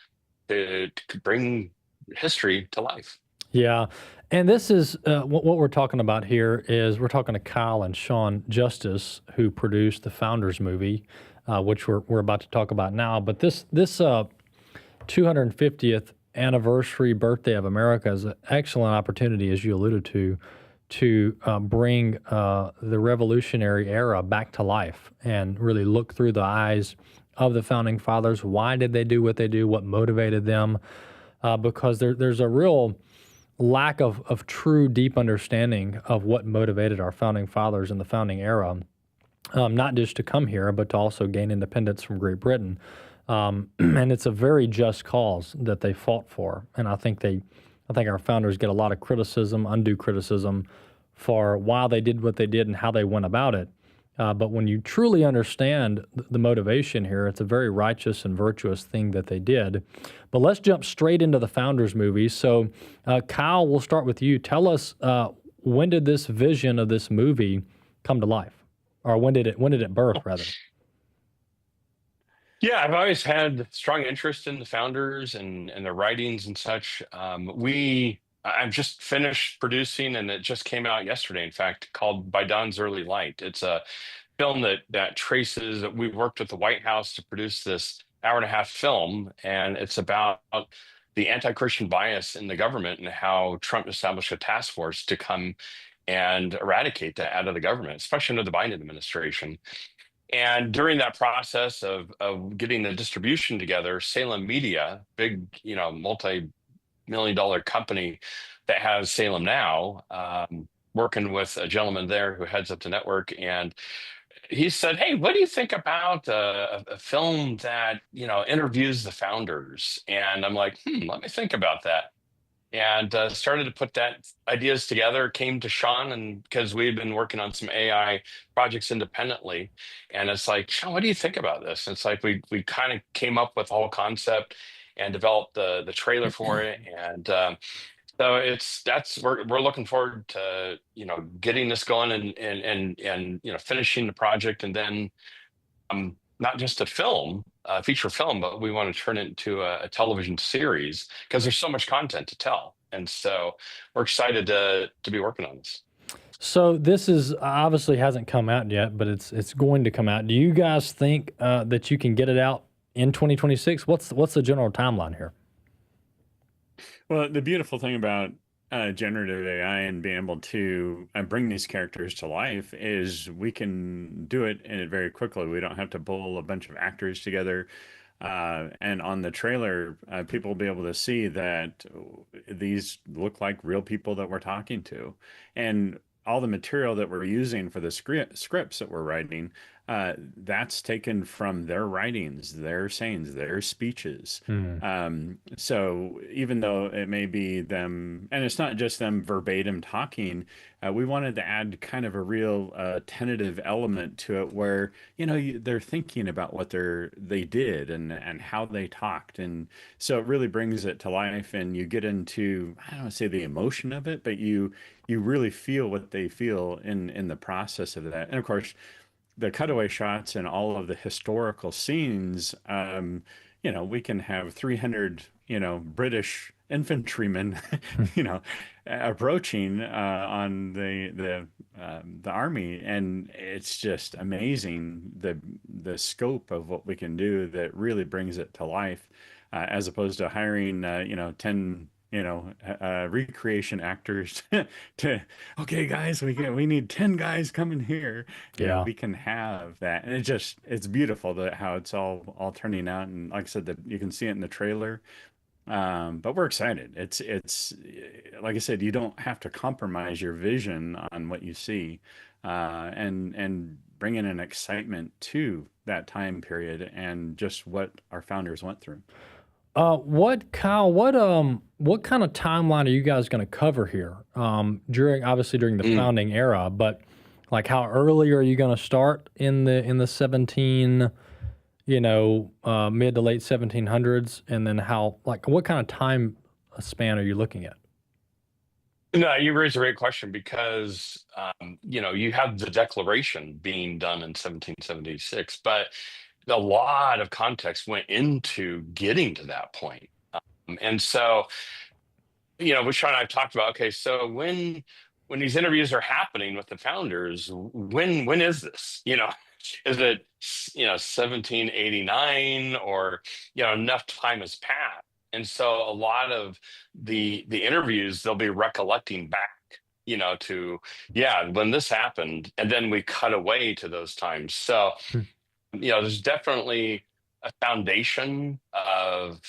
to bring history to life. Yeah. And this is what we're talking about here is we're talking to Kyle and Sean Justice, who produced the Founders movie, which we're about to talk about now. But this 250th anniversary birthday of America is an excellent opportunity, as you alluded to bring the Revolutionary era back to life and really look through the eyes of the Founding Fathers. Why did they do what they do? What motivated them? Because there's a real lack of true, deep understanding of what motivated our Founding Fathers in the Founding era, not just to come here, but to also gain independence from Great Britain. And it's a very just cause that they fought for. And I think our founders get a lot of criticism, undue criticism, for why they did what they did and how they went about it. But when you truly understand the motivation here, it's a very righteous and virtuous thing that they did. But let's jump straight into the Founders movie. So, Kyle, we'll start with you. Tell us, when did this vision of this movie come to life? Or when did it birth, rather? Yeah, I've always had strong interest in the founders and their writings and such. I've just finished producing, and it just came out yesterday, in fact, called By Dawn's Early Light. It's a film that traces, we worked with the White House to produce this hour-and-a-half film, and it's about the anti-Christian bias in the government and how Trump established a task force to come and eradicate that out of the government, especially under the Biden administration. And during that process of getting the distribution together, Salem Media, big, multi-million-dollar company that has Salem Now, working with a gentleman there who heads up the network, and he said, "Hey, what do you think about a film that interviews the founders?" And I'm like, let me think about that. And started to put that ideas together, came to Sean, and because we had been working on some AI projects independently, and it's like, Sean, what do you think about this? And it's like we kind of came up with the whole concept and developed the trailer for it, and so we're looking forward to getting this going and finishing the project, and then not just a feature film, but we want to turn it into a television series because there's so much content to tell. And so we're excited to be working on this. So this is obviously hasn't come out yet, but it's going to come out. Do you guys think that you can get it out in 2026? What's the general timeline here? Well, the beautiful thing about generative AI and being able to bring these characters to life is we can do it in it very quickly. We don't have to pull a bunch of actors together. And on the trailer, people will be able to see that these look like real people that we're talking to. And all the material that we're using for the scripts that we're writing, that's taken from their writings, their sayings, their speeches. So even though it may be them, and it's not just them verbatim talking, we wanted to add kind of a real tentative element to it where, they're thinking about what they did and how they talked. And so it really brings it to life, and you get into, I don't want to say the emotion of it, but you really feel what they feel in the process of that. And of course, the cutaway shots and all of the historical scenes, we can have 300, British infantrymen, approaching on the army, and it's just amazing the scope of what we can do that really brings it to life, as opposed to hiring 10 recreation actors okay guys, we need 10 guys coming here. We can have that, and it's beautiful how it's all turning out. And like I said, you can see it in the trailer, but we're excited. It's like I said, you don't have to compromise your vision on what you see, and bring in an excitement to that time period and just what our founders went through. Kyle, what kind of timeline are you guys going to cover here? During the founding era, but like how early are you going to start in the 17, mid to late 1700s, and then what kind of time span are you looking at? No, you raise a great question because you have the Declaration being done in 1776, but a lot of context went into getting to that point. And so, which Sean and I have talked about, okay, so when these interviews are happening with the founders, when is this? Is it, 1789 or, enough time has passed And so a lot of the interviews, they'll be recollecting back, to, yeah, when this happened, and then we cut away to those times. So, there's definitely a foundation of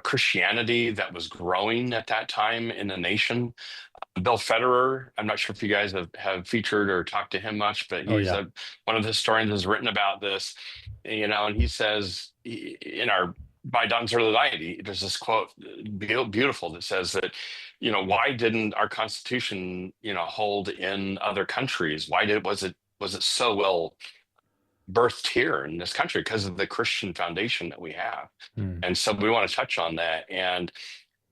Christianity that was growing at that time in the nation. Bill Federer, I'm not sure if you guys have featured or talked to him much, but Oh he's yeah. one of the historians has written about this, and he says in our by Don's Early Light, there's this quote, beautiful, that says that, why didn't our Constitution, hold in other countries? Was it so well birthed here in this country? Because of the Christian foundation that we have. And so we want to touch on that,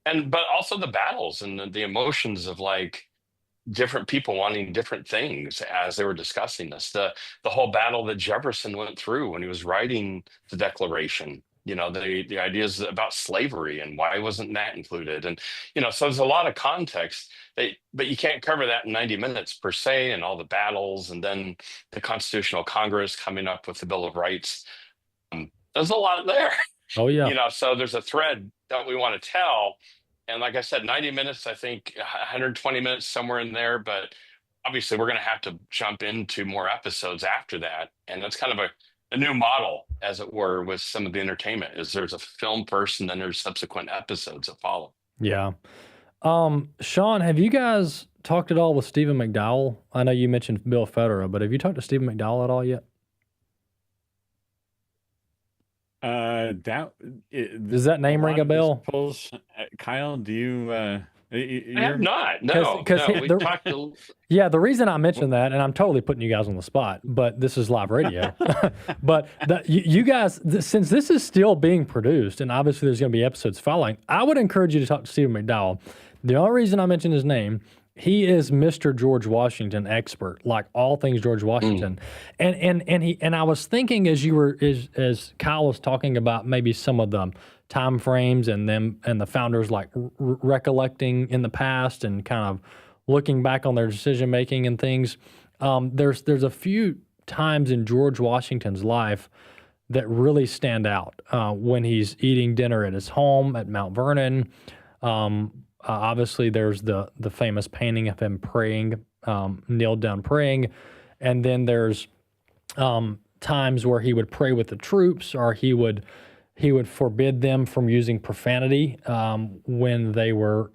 but also the battles and the emotions of like different people wanting different things as they were discussing this. The whole battle that Jefferson went through when he was writing the Declaration. The ideas about slavery and why wasn't that included, and so there's a lot of context. But you can't cover that in 90 minutes per se, and all the battles, and then the Constitutional Congress coming up with the Bill of Rights. There's a lot there. Oh yeah. So there's a thread that we want to tell. And like I said, 90 minutes, I think 120 minutes, somewhere in there. But obviously, we're going to have to jump into more episodes after that. And that's kind of a new model, as it were, with some of the entertainment, is there's a film first and then there's subsequent episodes that follow. Yeah. Sean, have you guys talked at all with Stephen McDowell? I know you mentioned Bill Federer, but have you talked to Stephen McDowell at all yet? Does that name ring a bell? Kyle, do you? I have not. No, we talked to... Yeah, the reason I mentioned that, and I'm totally putting you guys on the spot, but this is live radio. But you guys, since this is still being produced, and obviously there's going to be episodes following, I would encourage you to talk to Stephen McDowell. The only reason I mentioned his name, he is Mr. George Washington expert, like all things George Washington. And I was thinking as Kyle was talking about maybe some of the time frames and the founders like recollecting in the past and kind of looking back on their decision making and things. There's a few times in George Washington's life that really stand out when he's eating dinner at his home at Mount Vernon. Obviously, there's the famous painting of him praying, kneeled down praying, and then there's times where he would pray with the troops, or he would forbid them from using profanity when they were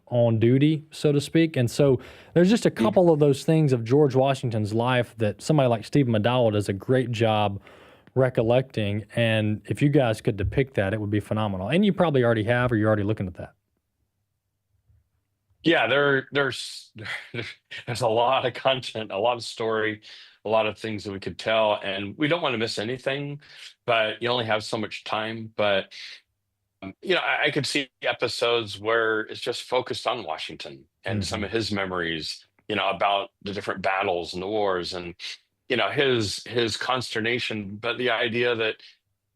on duty, so to speak. And so there's just a couple of those things of George Washington's life that somebody like Stephen McDowell does a great job recollecting. And if you guys could depict that, it would be phenomenal. And you probably already have, or you're already looking at that. Yeah, there's a lot of content, a lot of story, a lot of things that we could tell, and we don't want to miss anything, but you only have so much time. But I could see episodes where it's just focused on Washington and some of his memories, about the different battles and the wars, and his consternation, but the idea that,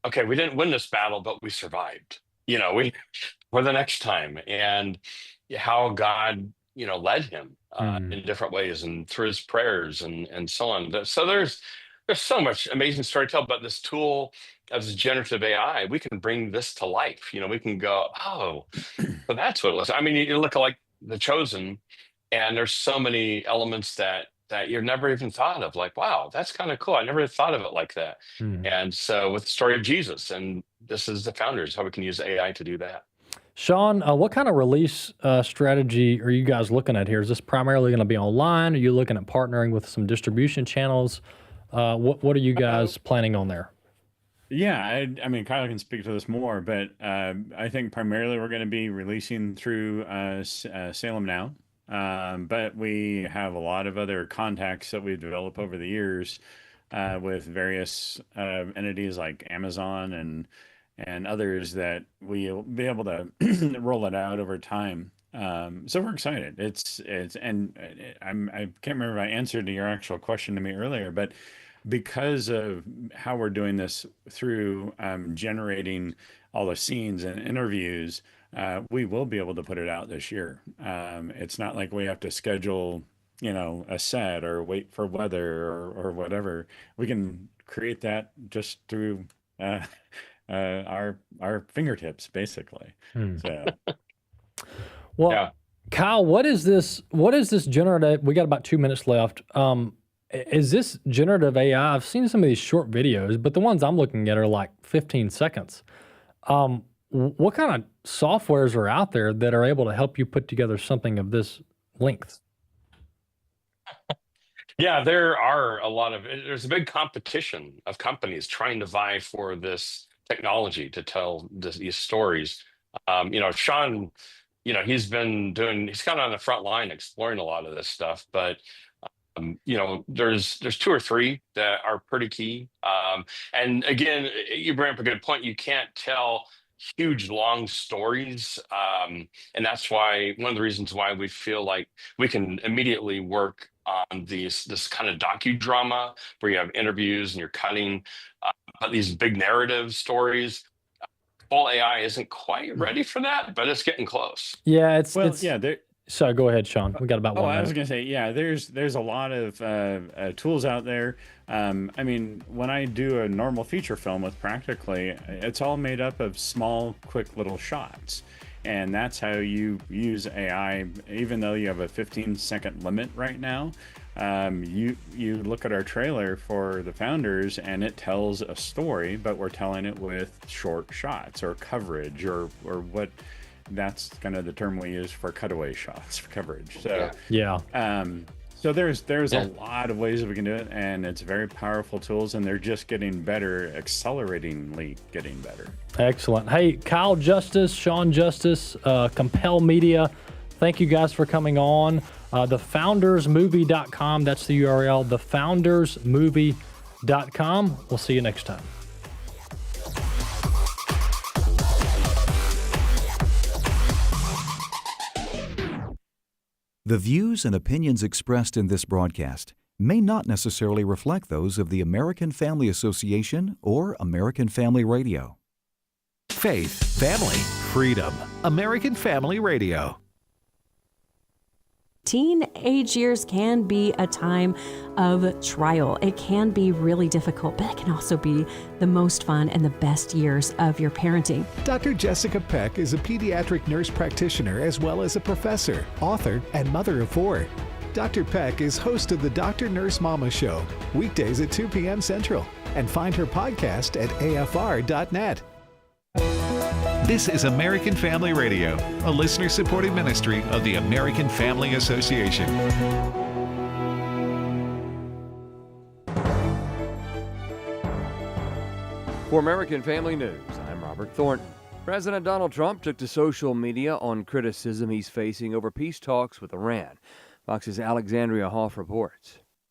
okay, we didn't win this battle, but we survived. We for the next time, and how God, led him in different ways and through his prayers and so on. So there's so much amazing story to tell. But this tool as generative AI, we can bring this to life. We can go, oh, so that's what it was. I mean, you look at like The Chosen, and there's so many elements that you've never even thought of. Like, wow, that's kind of cool. I never thought of it like that. And so with the story of Jesus, and this is the founders, how we can use AI to do that. Sean, what kind of release strategy are you guys looking at here? Is this primarily going to be online? Are you looking at partnering with some distribution channels? What are you guys planning on there? Yeah, I mean, Kyle can speak to this more, but I think primarily we're going to be releasing through Salem Now. But we have a lot of other contacts that we've developed over the years with various entities like Amazon and others that we'll be able to roll it out over time. So we're excited. I can't remember if I answered to your actual question to me earlier, but because of how we're doing this through generating all the scenes and interviews, we will be able to put it out this year. It's not like we have to schedule, a set or wait for weather or whatever. We can create that just through our fingertips, basically. So, well, Kyle, what is this generative? We got about 2 minutes left. Is this generative AI? I've seen some of these short videos, but the ones I'm looking at are like 15 seconds. What kind of softwares are out there that are able to help you put together something of this length? Yeah, there are there's a big competition of companies trying to vie for this technology to tell these stories. Sean, he's kind of on the front line exploring a lot of this stuff, but there's two or three that are pretty key. And again, you bring up a good point. You can't tell huge long stories, and that's why one of the reasons why we feel like we can immediately work on this kind of docudrama where you have interviews and you're cutting, but these big narrative stories. Full AI isn't quite ready for that, but it's getting close. Yeah, there. So go ahead, Sean. We got about 1 minute. I was going to say, yeah, there's a lot of tools out there. I mean, when I do a normal feature film with Practically, it's all made up of small, quick little shots. And that's how you use AI, even though you have a 15-second limit right now. You look at our trailer for The Founders, and it tells a story, but we're telling it with short shots or coverage or what. That's kind of the term we use for cutaway shots for coverage. So yeah. So there's a lot of ways that we can do it, and it's very powerful tools, and they're just getting better, acceleratingly getting better. Excellent. Hey, Kyle Justice, Sean Justice, Compel Media, thank you guys for coming on. Thefoundersmovie.com, that's the URL, thefoundersmovie.com. We'll see you next time. The views and opinions expressed in this broadcast may not necessarily reflect those of the American Family Association or American Family Radio. Faith, family, freedom. American Family Radio. Teenage years can be a time of trial. It can be really difficult, but it can also be the most fun and the best years of your parenting. Dr. Jessica Peck is a pediatric nurse practitioner as well as a professor, author, and mother of 4. Dr. Peck is host of the Dr. Nurse Mama Show, weekdays at 2 p.m. Central, and find her podcast at afr.net. This is American Family Radio, a listener-supported ministry of the American Family Association. For American Family News, I'm Robert Thornton. President Donald Trump took to social media on criticism he's facing over peace talks with Iran. Fox's Alexandria Hoff reports.